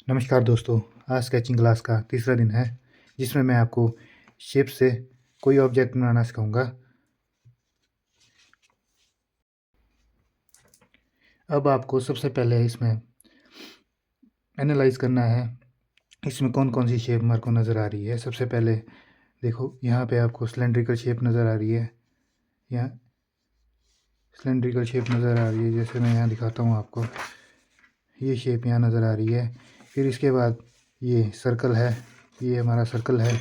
नमस्कार दोस्तों। आज स्केचिंग क्लास का तीसरा दिन है जिसमें मैं आपको शेप से कोई ऑब्जेक्ट बनाना सिखाऊंगा। अब आपको सबसे पहले इसमें एनालाइज करना है इसमें कौन कौन सी शेप हमारे को नज़र आ रही है। सबसे पहले देखो, यहाँ पे आपको सिलेंड्रिकल शेप नज़र आ रही है। यहाँ सिलेंड्रिकल शेप नज़र आ रही है, जैसे मैं यहाँ दिखाता हूँ आपको। ये शेप यहाँ नज़र आ रही है। फिर इसके बाद ये सर्कल है, ये हमारा सर्कल है।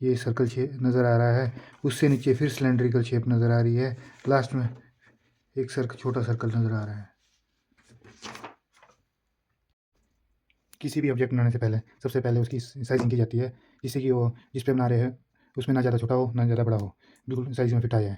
ये सर्कल शेप नज़र आ रहा है। उससे नीचे फिर सिलेंड्रिकल शेप नज़र आ रही है। लास्ट में एक छोटा सर्कल नज़र आ रहा है। किसी भी ऑब्जेक्ट बनाने से पहले सबसे पहले उसकी साइजिंग की जाती है, जिससे कि वो जिस पे बना रहे हैं उसमें ना ज़्यादा छोटा हो ना ज़्यादा बड़ा हो, बिल्कुल साइज में फिट आ जाए।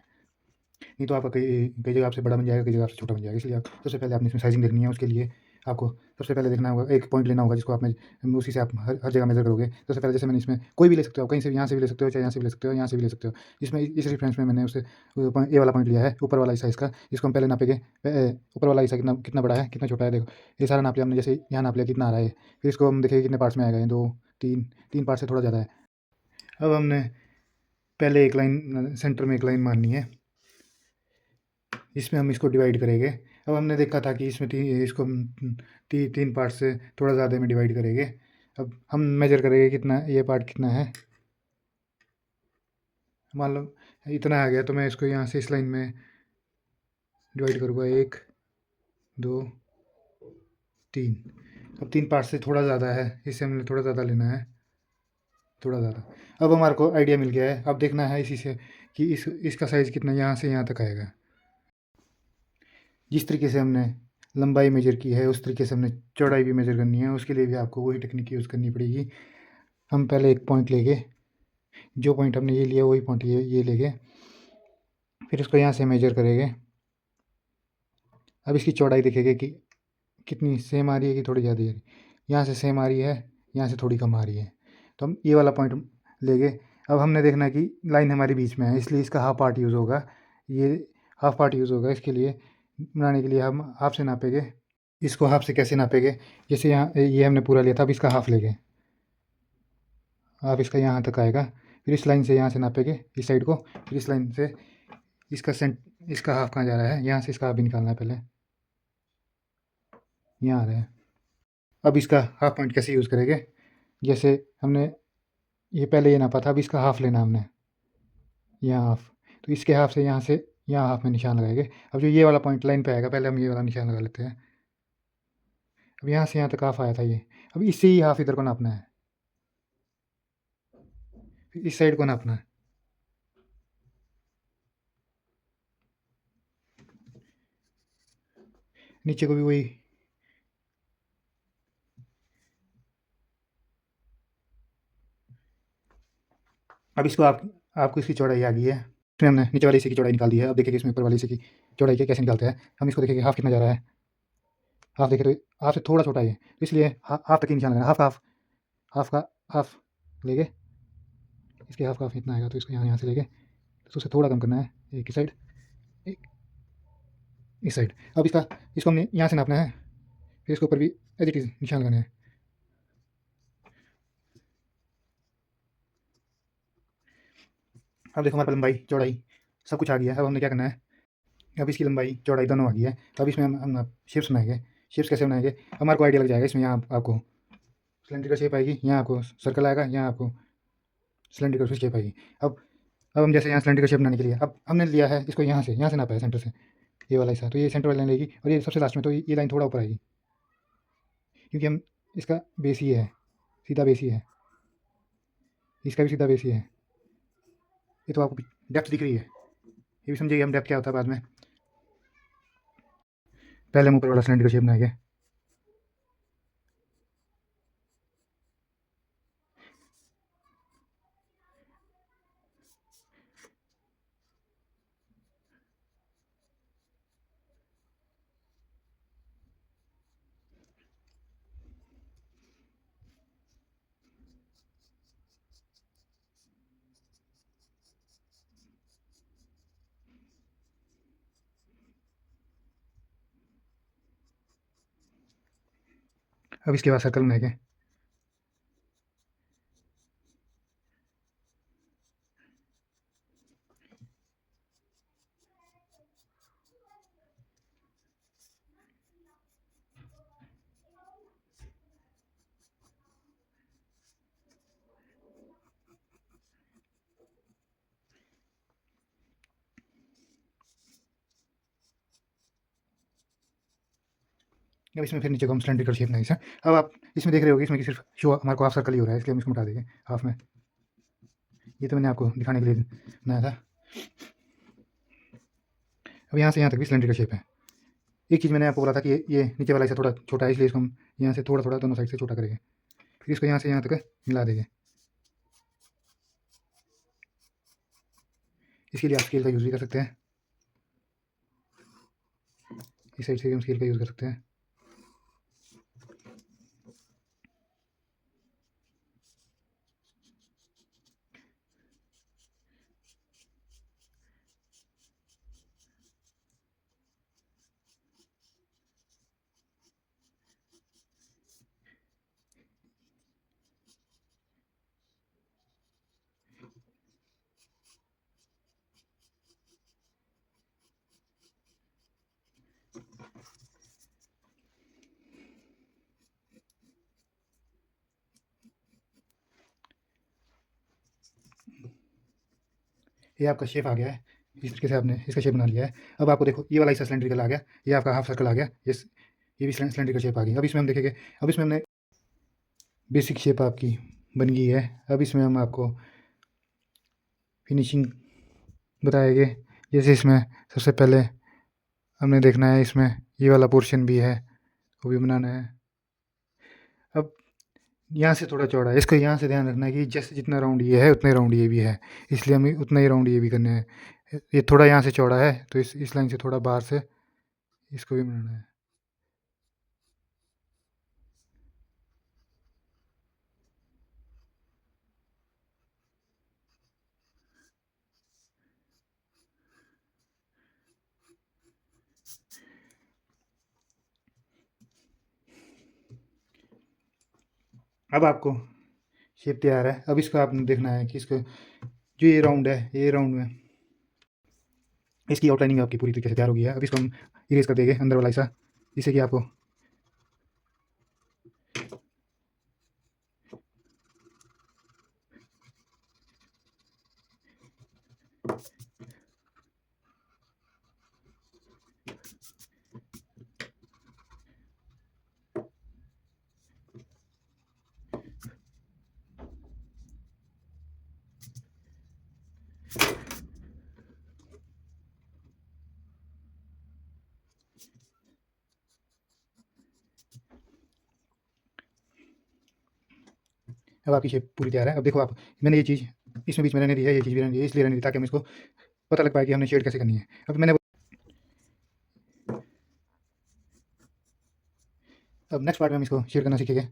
नहीं तो आपका कई कई जगह आपसे बड़ा बन जाएगा, कई जगह आपसे छोटा बन जाएगा। इसलिए आप सबसे पहले आपने इसमें साइजिंग देखनी है। उसके लिए आपको सबसे पहले देखना होगा, एक पॉइंट लेना होगा जिसको आपने उसी से आप हर जगह मेजर करोगे। सबसे पहले जैसे मैंने इसमें कोई भी ले सकते हो, कहीं से यहाँ से भी ले सकते हो, चाहे यहाँ से भी ले सकते हो, यहाँ से भी ले सकते हो। इसमें इस रेफरेंस में मैंने उससे ए वाला पॉइंट लिया है, ऊपर वाला हिस्सा इसका। इसको हम पहले नापेंगे। ऊपर वाला हिस्सा कितना कितना बड़ा है, कितना छोटा है। देखो, ये सारा नाप लिया हमने। जैसे यहाँ नाप लिया कितना आ रहा है। फिर इसको हम देखेंगे कितने पार्ट्स में आएगा। ये दो, तीन, तीन पार्ट से थोड़ा ज़्यादा है। अब हमने पहले एक लाइन सेंटर में एक लाइन मारनी है, इसमें हम इसको डिवाइड करेंगे। अब हमने देखा था कि इसमें इसको हम तीन पार्ट से थोड़ा ज़्यादा में डिवाइड करेंगे। अब हम मेजर करेंगे कितना ये पार्ट कितना है। मान लो इतना आ गया, तो मैं इसको यहाँ से इस लाइन में डिवाइड करूँगा। एक, दो, तीन। अब तीन पार्ट से थोड़ा ज़्यादा है, इससे हमने थोड़ा ज़्यादा लेना है, थोड़ा ज़्यादा। अब हमारे को आइडिया मिल गया है। अब देखना है इसी से कि इसका साइज़ कितना यहाँ से यहाँ तक आएगा। जिस तरीके से हमने लंबाई मेजर की है उस तरीके से हमने चौड़ाई भी मेजर करनी है। उसके लिए भी आपको वही टेक्निक यूज़ करनी पड़ेगी। हम पहले एक पॉइंट लेंगे, जो पॉइंट हमने ये लिया वही पॉइंट ये लेंगे। फिर इसको यहाँ से मेजर करेंगे। अब इसकी चौड़ाई देखेंगे कि कितनी सेम आ रही है कि थोड़ी ज़्यादा आ रही है। यहाँ से सेम आ रही है, यहाँ से थोड़ी कम आ रही है, तो हम ये वाला पॉइंट लेंगे। अब हमने देखना है कि लाइन हमारे बीच में है, इसलिए इसका हाफ पार्ट यूज़ होगा। ये हाफ पार्ट यूज़ होगा। इसके लिए बनाने के लिए हम हाफ से नापेंगे। इसको हाफ से कैसे नापेंगे, जैसे यहाँ ये हमने पूरा लिया था, अब इसका हाफ लेंगे। हाफ इसका यहाँ तक आएगा। फिर इस लाइन से यहाँ से नापेंगे इस साइड को। फिर इस लाइन से इसका हाफ कहाँ जा रहा है, यहाँ से इसका हाफ भी निकालना है। पहले यहाँ आ रहा है। अब इसका हाफ पॉइंट कैसे यूज़ करेंगे, जैसे हमने ये पहले ये नापा था, अब इसका हाफ लेना हमने, यहाँ हाफ। तो इसके हाफ से यहाँ हाफ में निशान लगाएंगे। अब जो ये वाला पॉइंट लाइन पे आएगा, पहले हम ये वाला निशान लगा लेते हैं। अब यहाँ से यहाँ तक हाफ आया था ये। अब इससे ही हाफ इधर को नापना है, फिर इस साइड को नापना है। नीचे को भी वही। अब इसको आपको इसकी चौड़ाई आ गई है। इसमें हमने नीचे वाले हिस्से की चौड़ाई निकाल दी है। अब देखेंगे इसमें ऊपर वाले हिस्से की चौड़ाई कैसे निकालते हैं। हम इसको देखेंगे हाफ कितना जा रहा है। हाफ देखें तो हाफ से थोड़ा छोटा है, तो इसलिए हाफ तक ही निशान लगाना। हाफ का हाफ लेंगे। इसके हाफ का हाफ इतना आएगा, तो इसको यहाँ से लेंगे, तो उससे थोड़ा कम करना है। एक इस साइड, एक इस साइड। अब इसको हमने यहाँ से नापना है। फिर इसके ऊपर भी एज इट इज़ निशान लगाना है। अब देखो, हमारे पास लंबाई चौड़ाई सब कुछ आ गया है। अब हमने क्या करना है, अब इसकी लंबाई चौड़ाई दोनों आ गई है। तो अब इसमें हम शेप्स बनाएंगे। शेप्स कैसे बनाएंगे, हमारे को आइडिया लग जाएगा। इसमें यहाँ आपको सिलेंड्रिकल शेप आएगी, यहाँ आपको सर्कल आएगा, यहाँ आपको सिलेंड्रिकल शेप आएगी। अब हम जैसे यहाँ सिलेंड्रिकल शेप बनाने के लिए अब हमने लिया है इसको, यहाँ से नापा है सेंटर से ये वाला हिस्सा, तो ये सेंटर वाली लाइन लेगी। और ये सबसे लास्ट में तो ये लाइन थोड़ा ऊपर आएगी, क्योंकि हम इसका बेस ही है, सीधा बेस ही है, इसका भी सीधा बेस ही है। ये तो आपको डेप्थ दिख रही है, ये भी समझिए हम डेप्थ क्या होता है बाद में। पहले हम ऊपर वाला सिलेंड्रिकल शेप बनाएंगे। अब इसके बाद सर्कल बनाएंगे। अब इसमें फिर नीचे को हम सिलेंड्रिकल शेप बनाएंगे। अब आप इसमें देख रहे होगे इसमें कि सिर्फ शो हमारे को हाफ सर्कल ही हो रहा है, इसलिए हम इसको मिटा देंगे हाफ में। ये तो मैंने आपको दिखाने के लिए बनाया था। अब यहाँ से यहाँ तक भी सिलेंड्रिकल शेप है। एक चीज़ मैंने आपको बोला था कि ये नीचे वाला हिस्सा थोड़ा छोटा है, इसलिए इसको हम यहाँ से थोड़ा थोड़ा दोनों साइड से छोटा करेंगे, फिर इसको यहाँ से यहाँ तक मिला देंगे। इसके लिए आप स्केल का यूज़ भी कर सकते हैं, इस साइड से भी हम स्केल का यूज़ कर सकते हैं। ये आपका शेप आ गया है, इस तरीके से आपने इसका शेप बना लिया है। अब आपको देखो ये वाला हिस्सा सिलेंड्रिकल आ गया, ये आपका हाफ सर्कल आ गया, ये भी सिलेंड्रिकल शेप आ गई। अब इसमें हम देखेंगे, अब इसमें हमने बेसिक शेप आपकी बन गई है। अब इसमें हम आपको फिनिशिंग बताएंगे। जैसे इसमें सबसे पहले हमने देखना है, इसमें ये वाला पोर्शन भी है, वो भी बनाना है। अब यहाँ से थोड़ा चौड़ा है, इसको यहाँ से ध्यान रखना है कि जैसे जितना राउंड ये है उतना ही राउंड ये भी है, इसलिए हमें उतना ही राउंड ये भी करना है। ये थोड़ा यहाँ से चौड़ा है तो इस लाइन से थोड़ा बाहर से इसको भी बनाना है। अब आपको शेप तैयार है। अब इसको आपने देखना है कि इसको जो ये राउंड है, ये राउंड में इसकी आउटलाइनिंग आपकी पूरी तरीके से तैयार हो गई है। अब इसको हम इरेज कर देंगे अंदर वाला हिस्सा, जिससे कि आपको अब आपकी शेप पूरी तैयार है। अब देखो आप, मैंने ये चीज़ इसमें बीच में रहने दी है, ये चीज़ भी रहने दी है, इसलिए रहने दी ताकि हम इसको पता लग पाए कि हमने शेड कैसे करनी है। अब नेक्स्ट पार्ट में हम इसको शेड करना सीखेंगे।